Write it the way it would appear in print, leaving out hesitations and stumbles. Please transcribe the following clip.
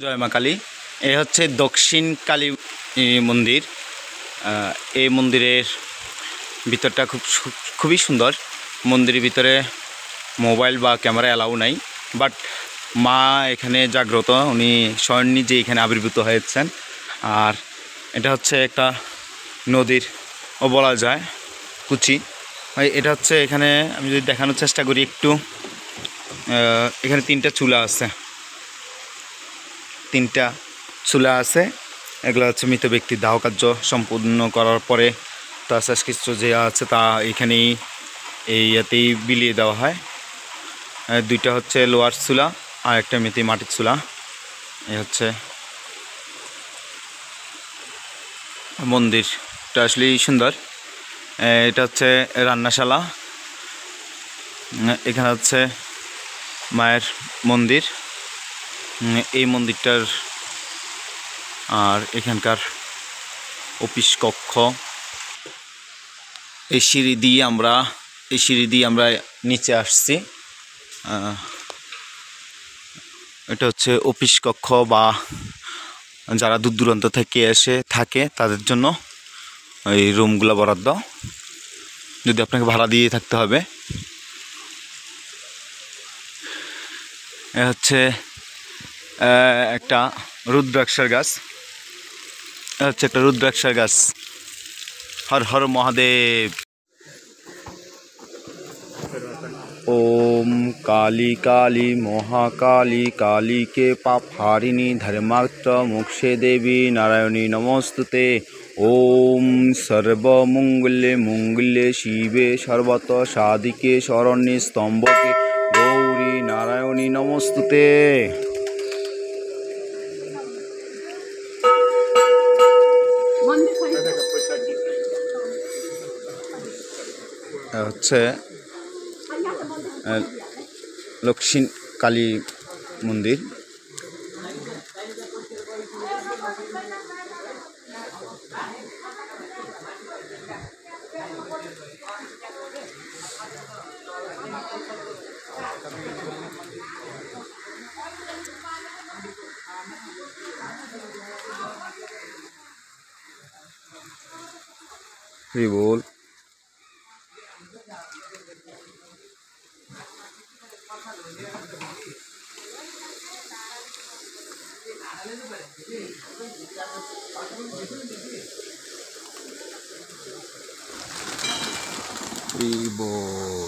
জয় মা কালী। এ হচ্ছে দক্ষিণ কালী মন্দির। এই মন্দিরের ভিতরটা খুবই সুন্দর। মন্দিরের ভিতরে মোবাইল বা ক্যামেরা অ্যালাউ নাই, বাট মা এখানে জাগ্রত, উনি স্বয়ং নিজে এখানে আবির্ভূত হয়েছেন। আর এটা হচ্ছে একটা নদীর ও বলা যায় কুচি। এটা হচ্ছে এখানে আমি যদি দেখানোর চেষ্টা করি একটু, এখানে তিনটা চুলা আছে। এগুলো হচ্ছে মৃত ব্যক্তির দাহ কার্য সম্পূর্ণ করার পরে তার শেষকৃত্য যে আছে তা এখানেই এতেই বিলিয়ে দেওয়া হয়। দুইটা হচ্ছে লোহার চুলা আর একটা মাটির চুলা। এই হচ্ছে মন্দিরটা, আসলেই সুন্দর। এটা হচ্ছে রান্নাশালা। এখানে হচ্ছে মায়ের মন্দির, এই মন্দিরটার। আর এখানকার অফিস কক্ষ। এই সিঁড়ি দিয়ে আমরা নিচে আসছি। এটা হচ্ছে অফিস কক্ষ, বা যারা দূর দূরান্ত থেকে এসে থাকে তাদের জন্য এই রুমগুলো বরাদ্দ, যদি আপনাকে ভাড়া দিয়ে থাকতে হবে। এ হচ্ছে একটা রুদ্রাক্ষর গাছ। হর হর মহাদেব। ওম কালী কালী মহাকালী কালীকে পাপ হারিণী ধর্মাত্র মোক্ষে দেবী নারায়ণী নমস্তুতে। ওম সর্বমঙ্গলে মঙ্গলে শিবে সর্বত সাধিকে শরণ্যে স্তম্ভকে গৌরী নারায়ণী নমস্তুতে। হচ্ছে দক্ষিণ কালী মন্দির। বল বল।